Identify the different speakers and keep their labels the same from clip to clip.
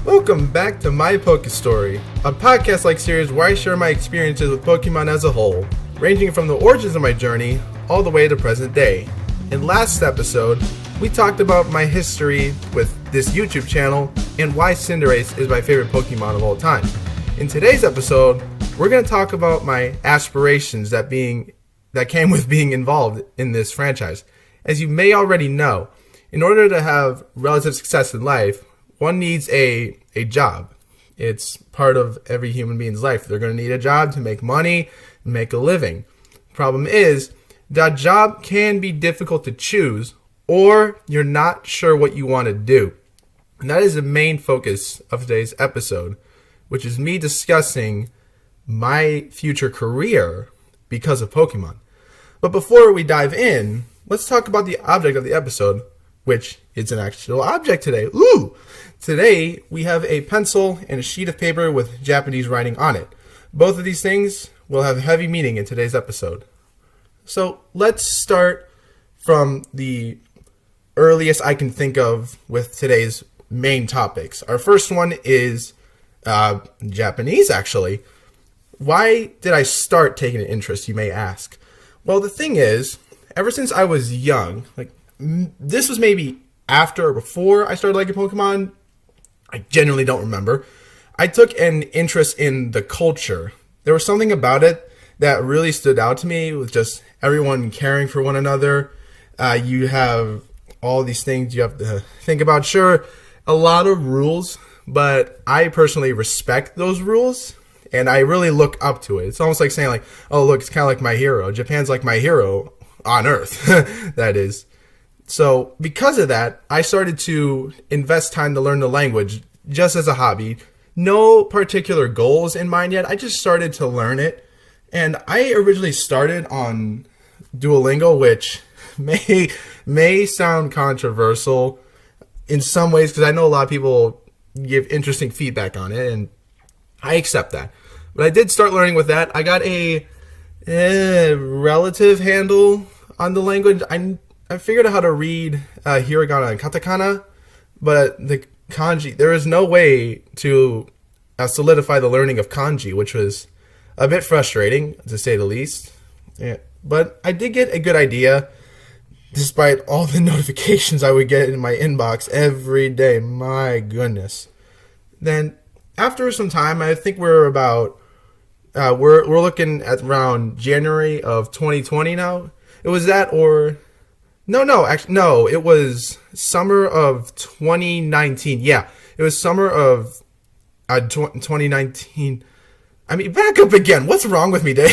Speaker 1: Welcome back to MyPokeStory, a podcast-like series where I share my experiences with Pokemon as a whole, ranging from the origins of my journey all the way to present day. In last episode, we talked about my history with this YouTube channel and why Cinderace is my favorite Pokemon of all time. In today's episode, we're going to talk about my aspirations that came with being involved in this franchise. As you may already know, in order to have relative success in life, one needs a job. It's part of every human being's life. They're going to need a job to make money, make a living. Problem is, that job can be difficult to choose, or you're not sure what you want to do. And that is the main focus of today's episode, which is me discussing my future career because of Pokemon. But before we dive in, let's talk about the object of the episode, which is an actual object today. Ooh! Today, we have a pencil and a sheet of paper with Japanese writing on it. Both of these things will have heavy meaning in today's episode. So, let's start from the earliest I can think of with today's main topics. Our first one is Japanese, actually. Why did I start taking an interest, you may ask? Well, the thing is, ever since I was young, this was maybe after or before I started liking Pokemon, I genuinely don't remember. I took an interest in the culture. There was something about it that really stood out to me with just everyone caring for one another. You have all these things you have to think about. Sure, a lot of rules, but I personally respect those rules, and I really look up to it. It's almost like saying, oh, look, it's kind of like my hero. Japan's like my hero on Earth, that is. So because of that, I started to invest time to learn the language just as a hobby. No particular goals in mind yet. I just started to learn it. And I originally started on Duolingo, which may sound controversial in some ways because I know a lot of people give interesting feedback on it, and I accept that. But I did start learning with that. I got a relative handle on the language. I figured out how to read hiragana and katakana, but the kanji, there is no way to solidify the learning of kanji, which was a bit frustrating, to say the least. Yeah. But I did get a good idea, despite all the notifications I would get in my inbox every day. My goodness. Then, after some time, I think we're looking at around January of 2020 now. It was that or... No, it was summer of 2019. Yeah, it was summer of 2019. I mean, back up again. What's wrong with me, Dave?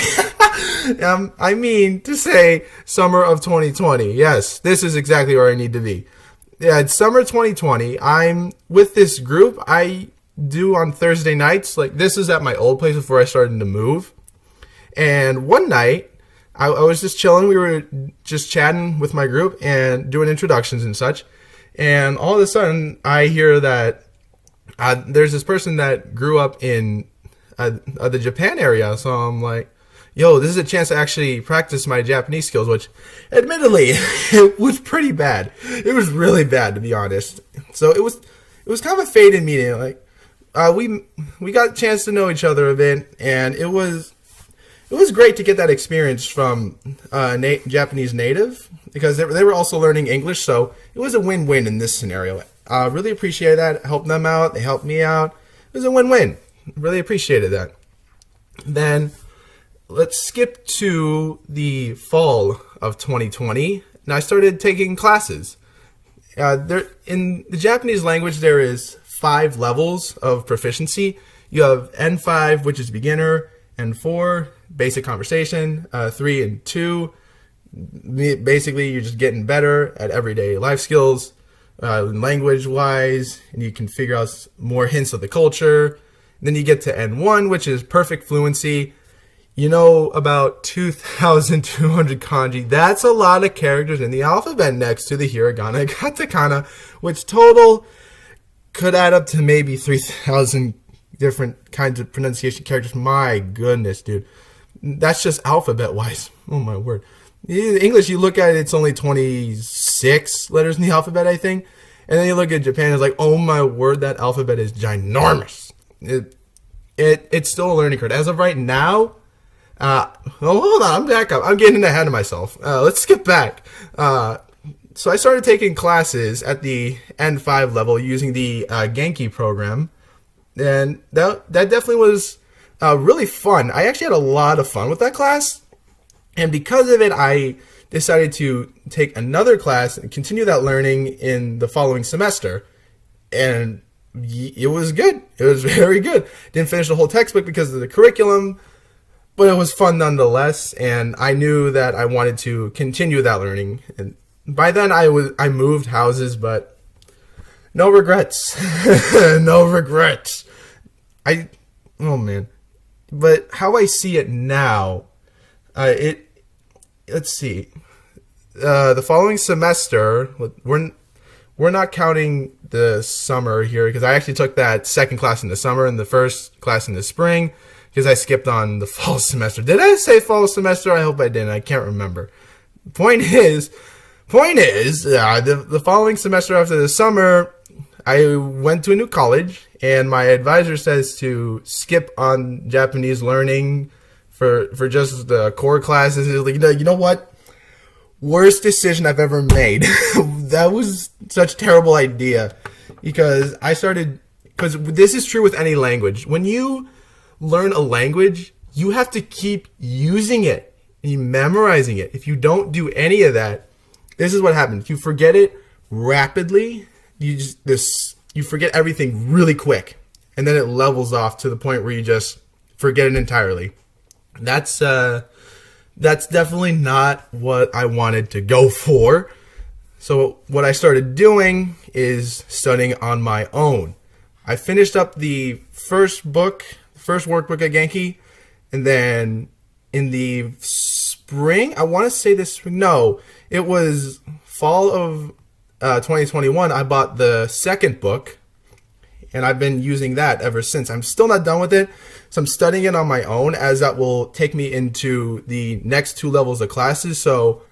Speaker 1: I mean to say summer of 2020. Yes, this is exactly where I need to be. Yeah, it's summer 2020. I'm with this group I do on Thursday nights. This is at my old place before I started to move. And one night, I was just chilling. We were just chatting with my group and doing introductions and such. And all of a sudden, I hear that there's this person that grew up in the Japan area. So I'm like, yo, this is a chance to actually practice my Japanese skills, which admittedly, it was pretty bad. It was really bad, to be honest. So it was kind of a faded meeting. We got a chance to know each other a bit, and it was great to get that experience from Japanese native, because they were also learning English, so it was a win-win in this scenario. I really appreciated that. I helped them out. They helped me out. It was a win-win. Really appreciated that. Then let's skip to the fall of 2020, and I started taking classes. In the Japanese language, there is 5 levels of proficiency. You have N5, which is beginner, N4, basic conversation, 3 and 2. Basically, you're just getting better at everyday life skills, language-wise, and you can figure out more hints of the culture. Then you get to N1, which is perfect fluency. You know about 2,200 kanji. That's a lot of characters in the alphabet next to the hiragana and katakana, which total could add up to maybe 3,000 different kinds of pronunciation characters. My goodness, dude. That's just alphabet-wise. Oh, my word. In English, you look at it, it's only 26 letters in the alphabet, I think. And then you look at Japan, it's like, oh my word, that alphabet is ginormous. It's still a learning curve. As of right now, hold on, I'm back up. I'm getting ahead of myself. Let's skip back. So I started taking classes at the N5 level using the Genki program. And that definitely was really fun. I actually had a lot of fun with that class. And because of it, I decided to take another class and continue that learning in the following semester. And it was good. It was very good. Didn't finish the whole textbook because of the curriculum, but it was fun nonetheless. And I knew that I wanted to continue that learning. And by then I moved houses, but no regrets. No regrets. Oh man. But how I see it now, let's see. The following semester, we're not counting the summer here because I actually took that second class in the summer and the first class in the spring because I skipped on the fall semester. Did I say fall semester? I hope I didn't. I can't remember. Point is, the following semester after the summer, I went to a new college, and my advisor says to skip on Japanese learning for just the core classes. He's like, you know what? Worst decision I've ever made. That was such a terrible idea because this is true with any language. When you learn a language, you have to keep using it and memorizing it. If you don't do any of that, this is what happens. You forget it rapidly. You forget everything really quick, and then it levels off to the point where you just forget it entirely. That's definitely not what I wanted to go for. So what I started doing is studying on my own. I finished up the first workbook at Genki, and then in the spring, I want to say this spring, no, it was fall of 2021, I bought the second book, and I've been using that ever since. I'm still not done with it, so I'm studying it on my own, as that will take me into the next 2 levels of classes. So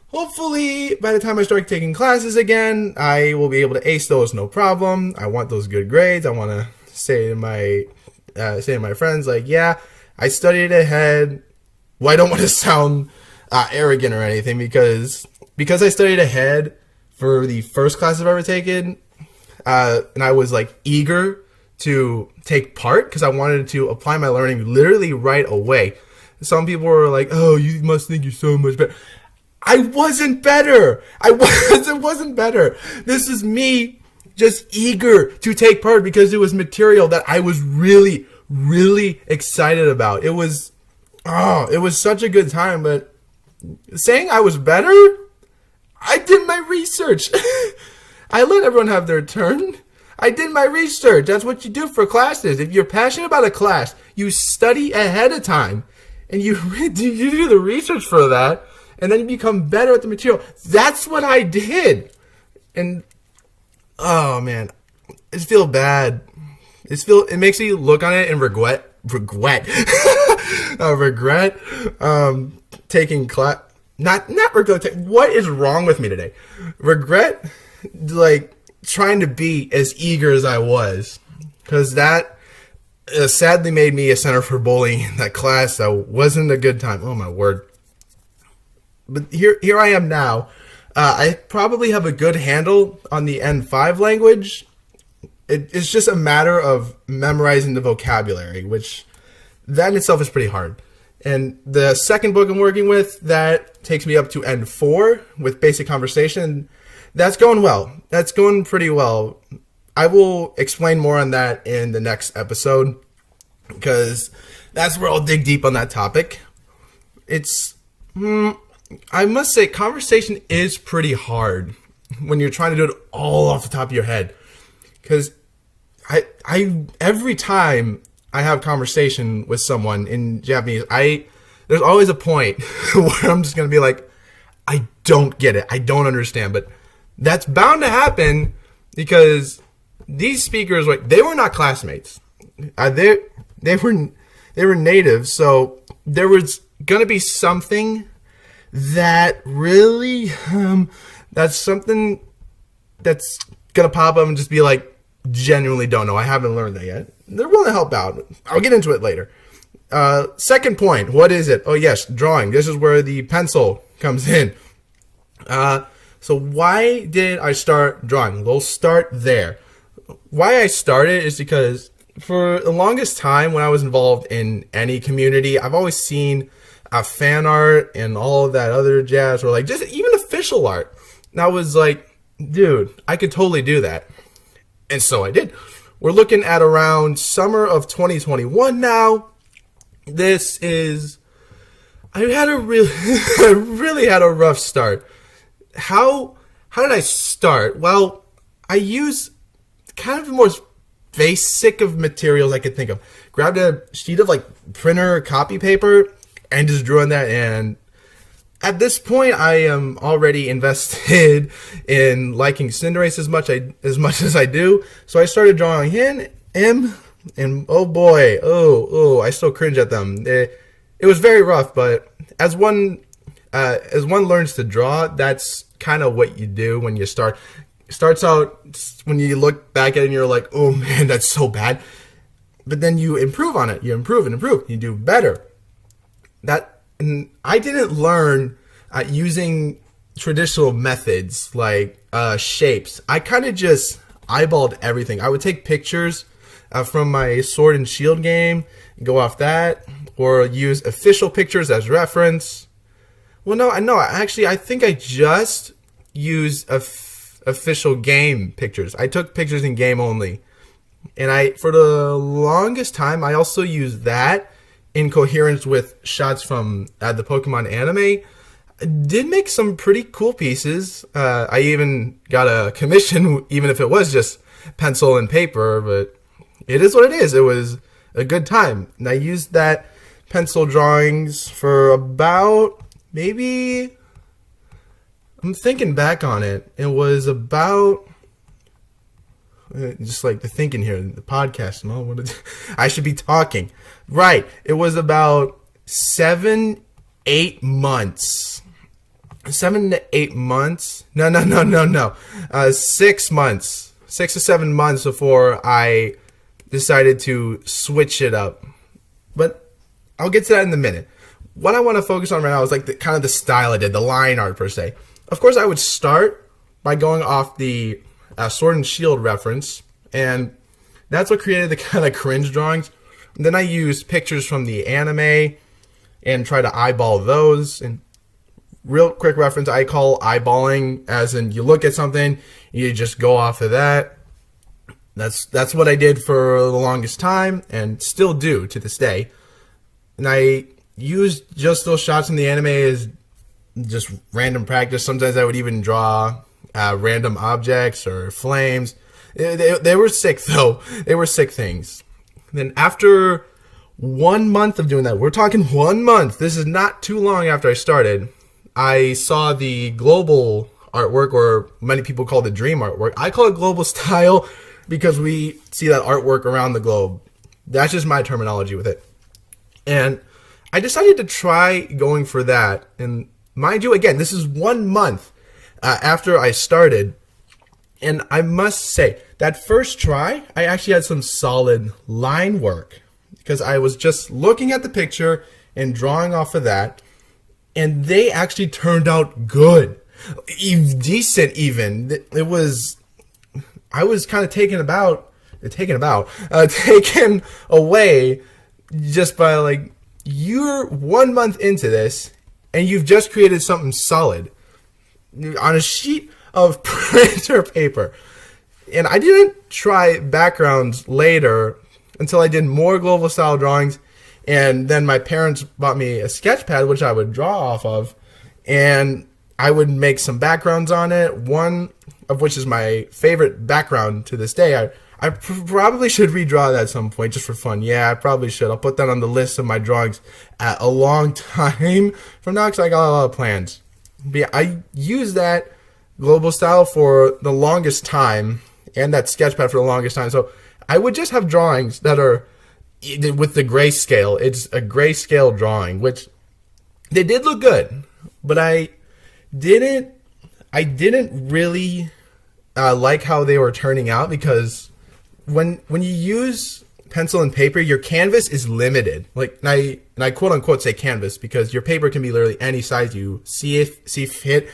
Speaker 1: hopefully by the time I start taking classes again, I will be able to ace those no problem. I want those good grades. I want to say to my friends, like, yeah, I studied ahead. Well, I don't want to sound arrogant or anything because I studied ahead for the first class I've ever taken, and I was like eager to take part because I wanted to apply my learning literally right away. Some people were like, "Oh, you must think you're so much better." I wasn't better. I wasn't better. This is me just eager to take part because it was material that I was really, really excited about. It was such a good time. But saying I was better, I did my research. I let everyone have their turn. I did my research. That's what you do for classes. If you're passionate about a class, you study ahead of time, and you do the research for that, and then you become better at the material. That's what I did. And oh man, it feels bad. It makes me look on it and regret taking class. Not regret. What is wrong with me today? Regret, like, trying to be as eager as I was, because that sadly made me a center for bullying in that class. That wasn't a good time. Oh my word! But here I am now. I probably have a good handle on the N5 language. It's just a matter of memorizing the vocabulary, which that in itself is pretty hard. And the second book I'm working with, that takes me up to N4 with basic conversation. That's going well. That's going pretty well. I will explain more on that in the next episode, because that's where I'll dig deep on that topic. I must say, conversation is pretty hard when you're trying to do it all off the top of your head. Because I every time I have conversation with someone in Japanese, there's always a point where I'm just going to be like, I don't get it. I don't understand. But that's bound to happen because these speakers, like, they were not classmates. They were natives. So there was going to be something that really, that's something that's gonna pop up and just be like, genuinely don't know. I haven't learned that yet. They're willing to help out. I'll get into it later. Second point, what is it? Oh yes, drawing. This is where the pencil comes in. So why did I start drawing? We'll start there. Why I started is because for the longest time when I was involved in any community, I've always seen fan art and all of that other jazz, or like just even official art. And I was like, dude, I could totally do that. And so I did. We're looking at around summer of 2021 now. I had a really had a rough start. How did I start? Well, I used kind of the most basic of materials I could think of. Grabbed a sheet of like printer copy paper and just drew on that. And at this point, I am already invested in liking Cinderace as much as I do. So I started drawing him, and oh boy, I still cringe at them. It was very rough, but as one learns to draw, that's kind of what you do when you start. Starts out when you look back at it and you're like, oh man, that's so bad. But then you improve on it. You improve and improve. You do better. And I didn't learn using traditional methods like shapes. I kind of just eyeballed everything. I would take pictures from my Sword and Shield game and go off that, or use official pictures as reference. Well, no, actually, I think I just used official game pictures. I took pictures in game only. And for the longest time, I also used that in coherence with shots from the Pokemon anime. I did make some pretty cool pieces. I even got a commission, even if it was just pencil and paper, but it is what it is. It was a good time. And I used that pencil drawings for about maybe, I'm thinking back on it, it was about, just like the thinking here, the podcast, I should be talking. Right, it was about 7-8 months. 7 to 8 months? No. 6 months. 6 to 7 months before I decided to switch it up. But I'll get to that in a minute. What I want to focus on right now is like kind of the style I did, the line art per se. Of course, I would start by going off the Sword and Shield reference, and that's what created the kind of cringe drawings. And then I used pictures from the anime and try to eyeball those. And real quick reference, I call eyeballing as in you look at something, you just go off of that. That's what I did for the longest time and still do to this day. And I used just those shots in the anime as just random practice. Sometimes I would even draw random objects or flames. They were sick though. They were sick things. Then after 1 month of doing that, we're talking 1 month. This is not too long after I started. I saw the global artwork, or many people call it dream artwork. I call it global style because we see that artwork around the globe. That's just my terminology with it. And I decided to try going for that. And mind you, again, this is 1 month after I started. And I must say, that first try, I actually had some solid line work because I was just looking at the picture and drawing off of that. And they actually turned out good. Decent even. I was kind of taken away just by like, you're 1 month into this and you've just created something solid on a sheet of printer paper. And I didn't try backgrounds later until I did more global style drawings. And then my parents bought me a sketch pad, which I would draw off of. And I would make some backgrounds on it. One of which is my favorite background to this day. I probably should redraw that at some point just for fun. Yeah, I probably should. I'll put that on the list of my drawings at a long time from now because I got a lot of plans. But yeah, I used that global style for the longest time and that sketchpad for the longest time. So I would just have drawings that are with the grayscale. It's a grayscale drawing, which they did look good, but I didn't really like how they were turning out, because when you use pencil and paper, your canvas is limited. Like, and I quote unquote say canvas because your paper can be literally any size you see fit,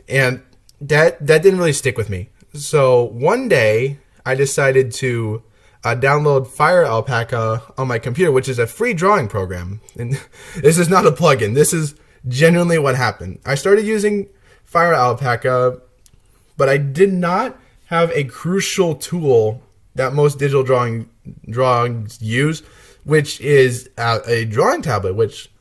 Speaker 1: and that didn't really stick with me. So one day I decided to download Fire Alpaca on my computer, which is a free drawing program. And this is not a plugin. This is genuinely what happened. I started using Fire Alpaca, but I did not have a crucial tool that most digital drawings use, which is a drawing tablet, which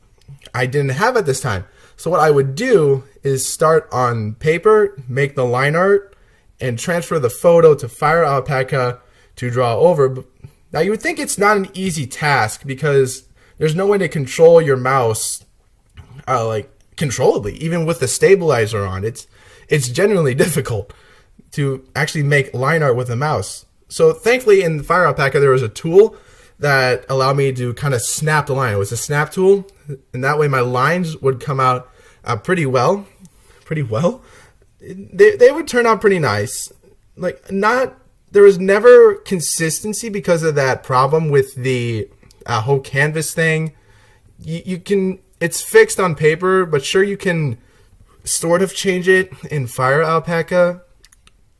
Speaker 1: I didn't have at this time. So what I would do is start on paper, make the line art, and transfer the photo to Fire Alpaca to draw over. Now you would think it's not an easy task because there's no way to control your mouse like controllably, even with the stabilizer on. It's genuinely difficult to actually make line art with a mouse. So thankfully in Fire Alpaca there was a tool that allowed me to kind of snap the line. It was a snap tool, and that way my lines would come out pretty well. They would turn out pretty nice. There was never consistency because of that problem with the whole canvas thing. It's fixed on paper, but sure you can sort of change it in Fire Alpaca,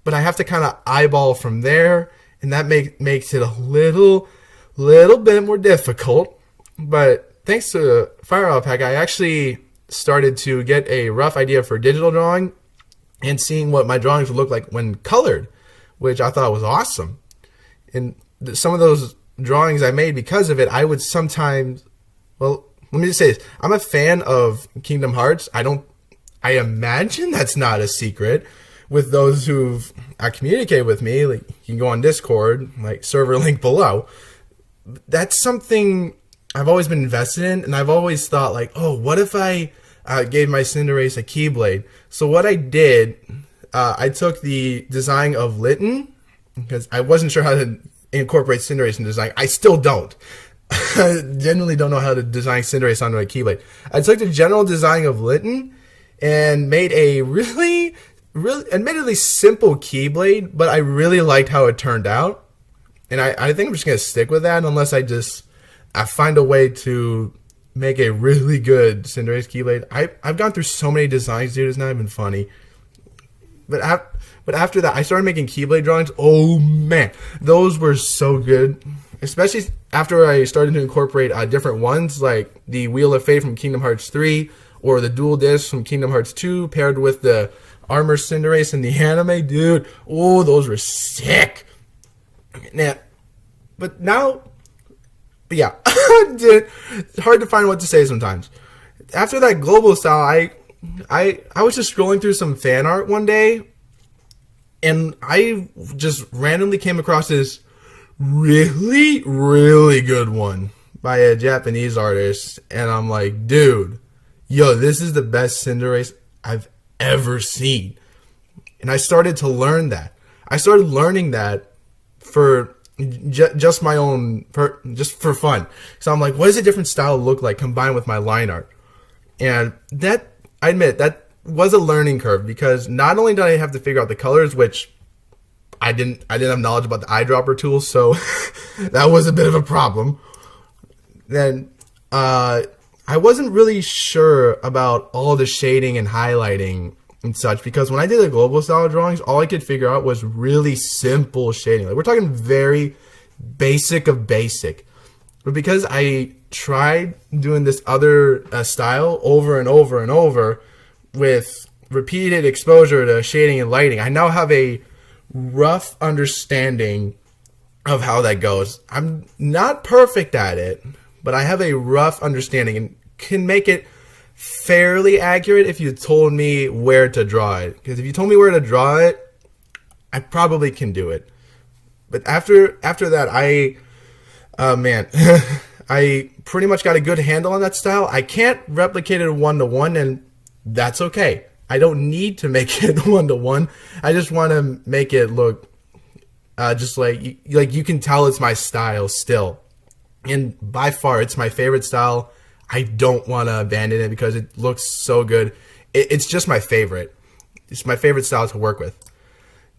Speaker 1: but I have to kind of eyeball from there, and that makes it a little bit more difficult. But thanks to Fire Alpaca, I actually started to get a rough idea for digital drawing and seeing what my drawings would look like when colored, which I thought was awesome. And some of those drawings I made because of it, I would sometimes, well, let me just say this. I'm a fan of Kingdom Hearts. I imagine that's not a secret with those who've communicated with me. Like, you can go on Discord, like server link below. That's something I've always been invested in, and I've always thought like, oh, what if I gave my Cinderace a Keyblade? So what I did, I took the design of Litten, because I wasn't sure how to incorporate Cinderace in design. I still don't. I genuinely don't know how to design Cinderace onto a Keyblade. I took the general design of Litten and made a really admittedly simple Keyblade, but I really liked how it turned out. And I think I'm just going to stick with that unless I find a way to make a really good Cinderace Keyblade. I've gone through so many designs, dude. It's not even funny. But after that, I started making Keyblade drawings. Oh, man. Those were so good. Especially after I started to incorporate different ones, like the Wheel of Fate from Kingdom Hearts 3, or the Dual Disc from Kingdom Hearts 2, paired with the Armor Cinderace in the anime. Dude, oh, those were sick. Yeah. But yeah. It's hard to find what to say sometimes. After that global style, I was just scrolling through some fan art one day, and I just randomly came across this really, really good one by a Japanese artist, and I'm like, dude, yo, this is the best Cinderace I've ever seen. And I started to learn that. I started learning that for just my own, just for fun. So I'm like, what does a different style look like combined with my line art? And that, I admit, that was a learning curve, because not only did I have to figure out the colors, which I didn't have knowledge about the eyedropper tool, so that was a bit of a problem. Then I wasn't really sure about all the shading and highlighting and such, because when I did the global style drawings, all I could figure out was really simple shading. Like, we're talking very basic of basic. But because I tried doing this other style over and over and over with repeated exposure to shading and lighting, I now have a rough understanding of how that goes. I'm not perfect at it, but I have a rough understanding and can make it fairly accurate if you told me where to draw it. Because if you told me where to draw it, I probably can do it. But after that, I pretty much got a good handle on that style. I can't replicate it one-to-one, and that's okay. I don't need to make it one-to-one. I just want to make it look just like you can tell it's my style still. And by far, it's my favorite style. I don't want to abandon it because it looks so good. It's just my favorite. It's my favorite style to work with.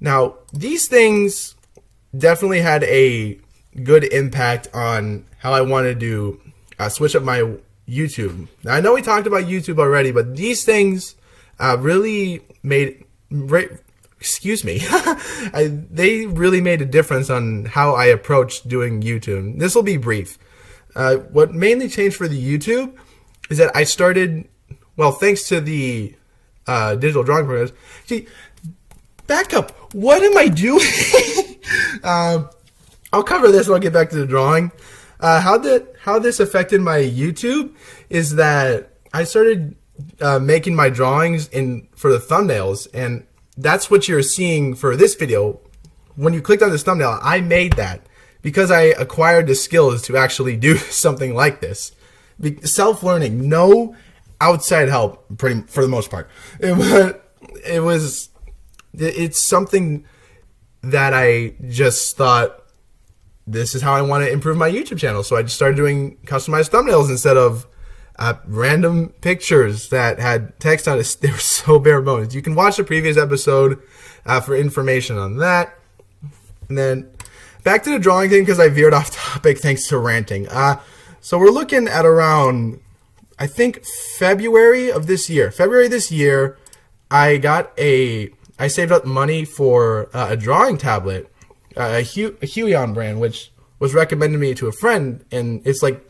Speaker 1: Now, these things definitely had a good impact on how I wanted to switch up my YouTube. Now, I know we talked about YouTube already, but these things really made... excuse me. They really made a difference on how I approached doing YouTube. This will be brief. What mainly changed for the YouTube is that I started, well, thanks to the digital drawing programs. See, back up. What am I doing? I'll cover this and I'll get back to the drawing. How this affected my YouTube is that I started making my drawings for the thumbnails, and that's what you're seeing for this video. When you clicked on this thumbnail, I made that because I acquired the skills to actually do something like this. Self-learning, no outside help, for the most part. It's something that I just thought, this is how I want to improve my YouTube channel. So I just started doing customized thumbnails instead of random pictures that had text on it. They were so bare bones. You can watch the previous episode for information on that. And then back to the drawing thing, because I veered off topic thanks to ranting. So we're looking at around, I think, February this year, I saved up money for a drawing tablet, a Huion brand, which was recommended me to a friend, and it's like,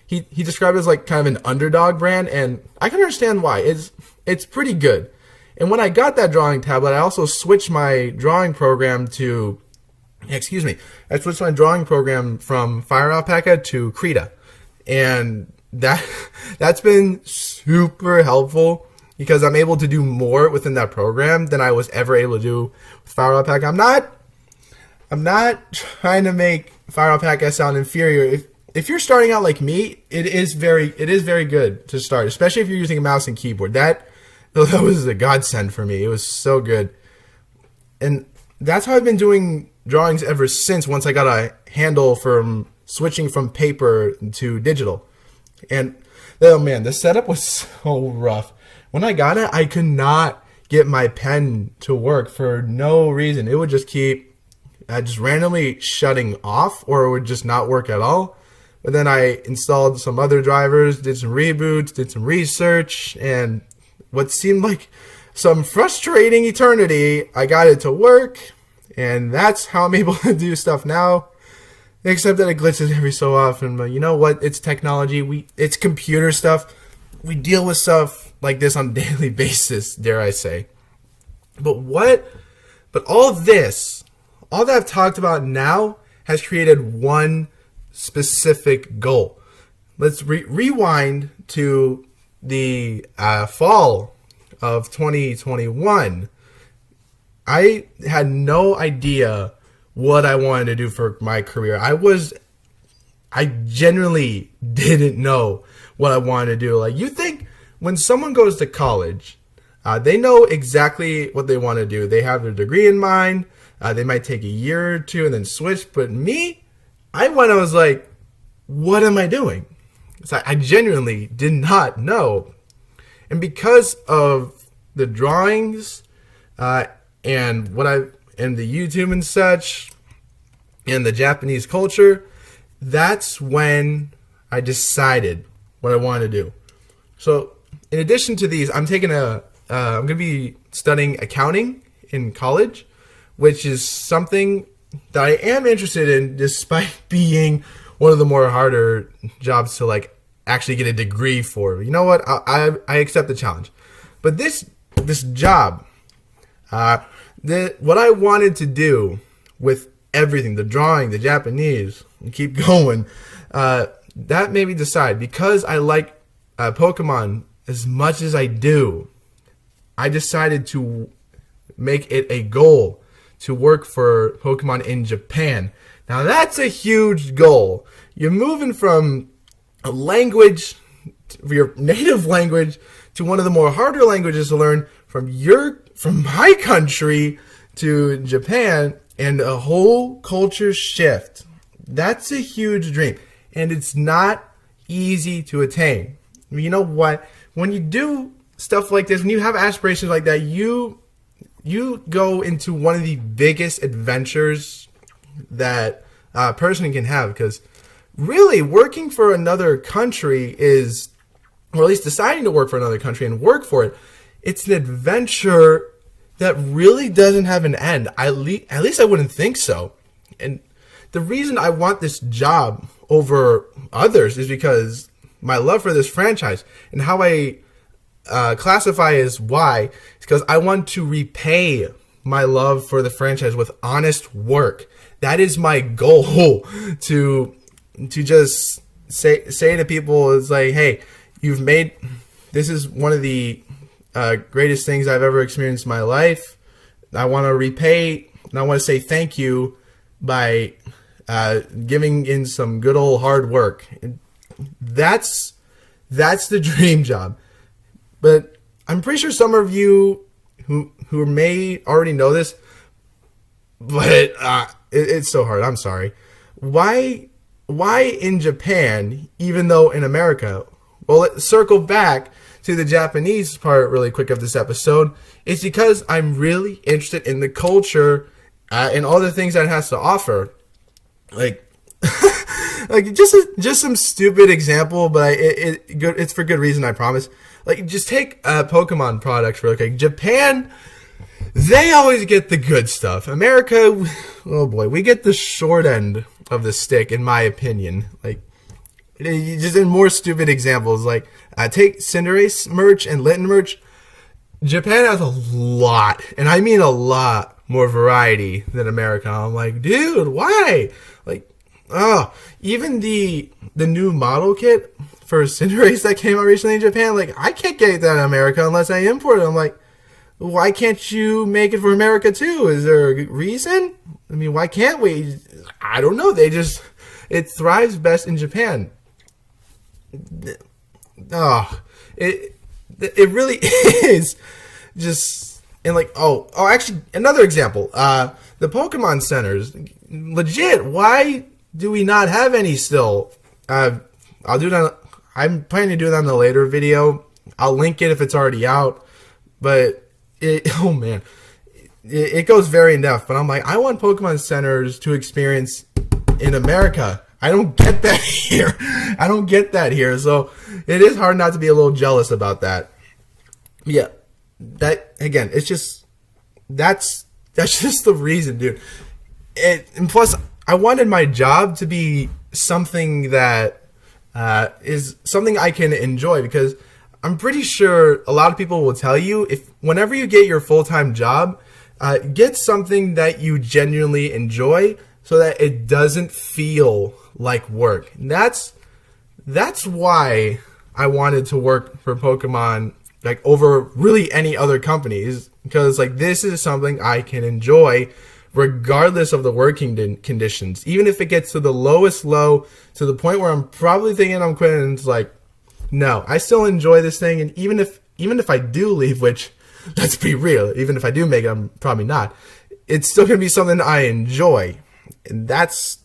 Speaker 1: he described it as like kind of an underdog brand, and I can understand why. It's pretty good. And when I got that drawing tablet, I also switched my drawing program from Fire Alpaca to Krita. And that's been super helpful because I'm able to do more within that program than I was ever able to do with Fire Alpaca. I'm not trying to make Fire Alpaca sound inferior. If you're starting out like me, it is very good to start, especially if you're using a mouse and keyboard. That was a godsend for me. It was so good. And that's how I've been doing drawings ever since, once I got a handle from switching from paper to digital. And oh man, the setup was so rough. When I got it, I could not get my pen to work for no reason. It would just keep just randomly shutting off, or it would just not work at all. But then I installed some other drivers, did some reboots, did some research, and what seemed like some frustrating eternity, I got it to work, and that's how I'm able to do stuff now. Except that it glitches every so often, but you know what? It's technology. It's computer stuff. We deal with stuff like this on a daily basis, dare I say. But all that I've talked about now has created one specific goal. Let's rewind to the fall of 2021. I had no idea what I wanted to do for my career. I genuinely didn't know what I wanted to do. Like, you think when someone goes to college, they know exactly what they want to do. They have their degree in mind. They might take a year or two and then switch. But me, I was like, what am I doing? So I genuinely did not know. And because of the drawings and the YouTube and such, and the Japanese culture, that's when I decided what I wanted to do. So in addition to these, I'm going to be studying accounting in college, which is something that I am interested in, despite being one of the more harder jobs to like actually get a degree for. You know what? I accept the challenge. But this job, what I wanted to do with everything, the drawing, the Japanese, and keep going, that made me decide, because I like Pokemon as much as I do, I decided to make it a goal to work for Pokemon in Japan. Now that's a huge goal. You're moving from a language, your native language, to one of the more harder languages to learn from my country to Japan, and a whole culture shift. That's a huge dream, and it's not easy to attain. You know what? When you do stuff like this, when you have aspirations like that, you go into one of the biggest adventures that a person can have, because really working for another country is, or at least deciding to work for another country and work for it, it's an adventure that really doesn't have an end. At least I wouldn't think so. And the reason I want this job over others is because my love for this franchise, and how I classify as why, is because I want to repay my love for the franchise with honest work. That is my goal, to just say to people, it's like, hey, this is one of the greatest things I've ever experienced in my life. I want to repay, and I want to say thank you by giving in some good old hard work. That's the dream job. But I'm pretty sure some of you who may already know this, but it's so hard. I'm sorry. Why in Japan, even though in America? Well, let's circle back to the Japanese part really quick of this episode. It's because I'm really interested in the culture and all the things that it has to offer. Like, like just some stupid example, but it's for good reason, I promise. Like, just take Pokemon products real quick. Japan, they always get the good stuff. America, oh boy, we get the short end of the stick, in my opinion. Like, just in more stupid examples, like take Cinderace merch and Litten merch. Japan has a lot, and I mean a lot more variety than America. I'm like, dude, why? Like, even the new model kit for Cinderace that came out recently in Japan, like, I can't get that in America unless I import it. I'm like, why can't you make it for America too? Is there a reason? I mean, why can't we? I don't know. It thrives best in Japan. It really is just, and like, actually, another example, the Pokemon centers, legit, why do we not have any still? I'll do that. I'm planning to do that in a later video. I'll link it if it's already out, but it goes very in depth. But I'm like, I want Pokemon centers to experience in America. I don't get that here. So it is hard not to be a little jealous about that. Yeah, that again, it's just that's just the reason, dude. And plus, I wanted my job to be something that is something I can enjoy, because I'm pretty sure a lot of people will tell you, whenever you get your full-time job, get something that you genuinely enjoy, so that it doesn't feel like work. And that's why I wanted to work for Pokemon, like, over really any other companies, because like, this is something I can enjoy regardless of the working conditions. Even if it gets to the lowest low, to the point where I'm probably thinking I'm quitting, and it's like, no, I still enjoy this thing. And even if I do leave, which, let's be real, even if I do make it, I'm probably not, it's still going to be something I enjoy. And that's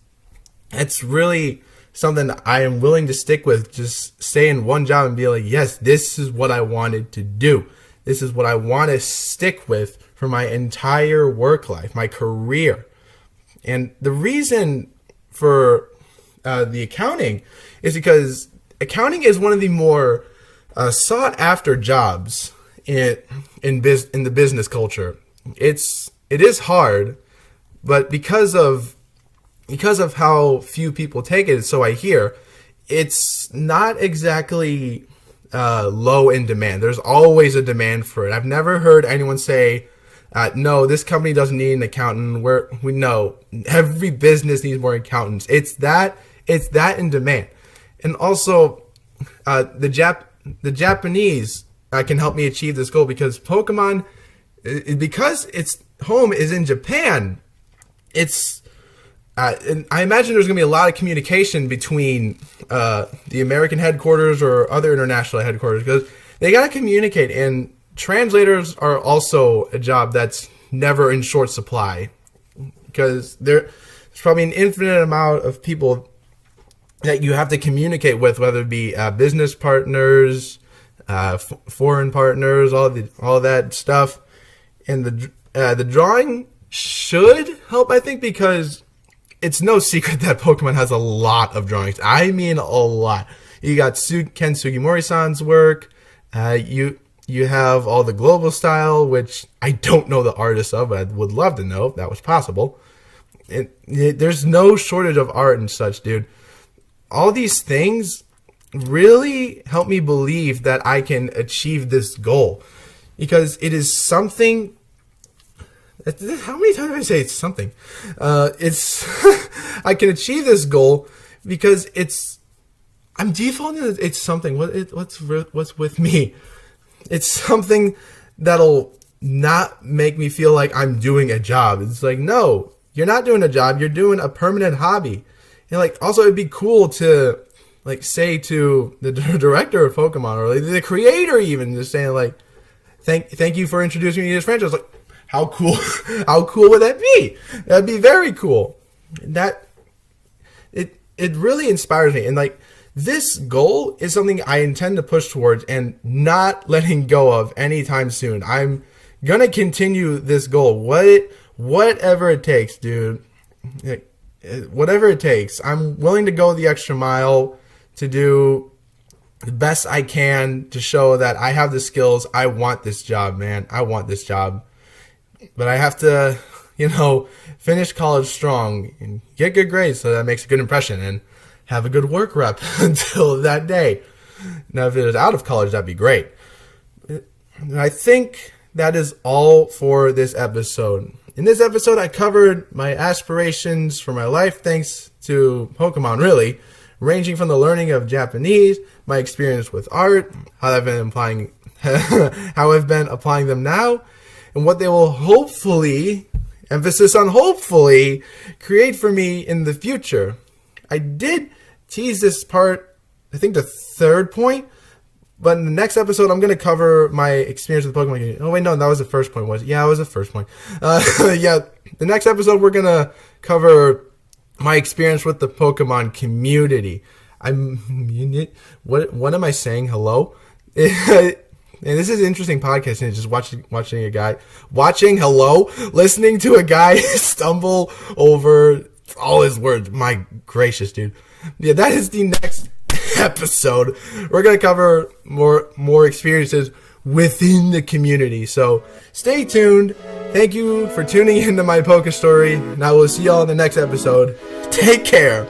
Speaker 1: really something I am willing to stick with. Just stay in one job and be like, yes, this is what I wanted to do. This is what I want to stick with for my entire work life, my career. And the reason for the accounting is because accounting is one of the more sought after jobs in the business culture. It is hard, but because of how few people take it, so I hear, it's not exactly low in demand. There's always a demand for it. I've never heard anyone say, no, this company doesn't need an accountant. We know every business needs more accountants. It's that in demand. And also, the Japanese can help me achieve this goal, because Pokemon, because its home is in Japan, and I imagine there's going to be a lot of communication between the American headquarters or other international headquarters, because they got to communicate. And translators are also a job that's never in short supply, because there's probably an infinite amount of people that you have to communicate with, whether it be business partners, foreign partners, all that stuff. And The drawing should help, I think, because it's no secret that Pokemon has a lot of drawings. I mean, a lot. You got Ken Sugimori-san's work. You have all the global style, which I don't know the artist of, but I would love to know if that was possible. There's no shortage of art and such, dude. All these things really help me believe that I can achieve this goal, because it is something. How many times did I say it's something? It's I can achieve this goal because I'm defaulting. It's something. What's with me? It's something that'll not make me feel like I'm doing a job. It's like, no, you're not doing a job. You're doing a permanent hobby. And like, also, it'd be cool to like say to the director of Pokemon, or like the creator, even just saying like, thank you for introducing me to this franchise. Like, how cool? How cool would that be? That'd be very cool. It really inspires me, and like, this goal is something I intend to push towards and not letting go of anytime soon. I'm gonna continue this goal, whatever it takes, dude. Whatever it takes. I'm willing to go the extra mile to do the best I can to show that I have the skills. I want this job, man. I want this job. But I have to, finish college strong and get good grades so that makes a good impression, and have a good work rep until that day. Now, if it was out of college, that'd be great. I think that is all for this episode. In this episode, I covered my aspirations for my life thanks to Pokemon, really, ranging from the learning of Japanese, my experience with art, how I've been applying them now, and what they will hopefully, emphasis on hopefully, create for me in the future. I did tease this part, I think the third point, but in the next episode, I'm going to cover my experience with Pokemon community. Oh, wait, no, that was the first point, was it? Yeah, it was the first point. The next episode, we're going to cover my experience with the Pokemon community. What am I saying? Hello? And this is an interesting podcast, and just listening to a guy stumble over all his words. My gracious, dude. Yeah, that is the next episode. We're going to cover more experiences within the community. So stay tuned. Thank you for tuning into my MyPokeStory, and I will see y'all in the next episode. Take care.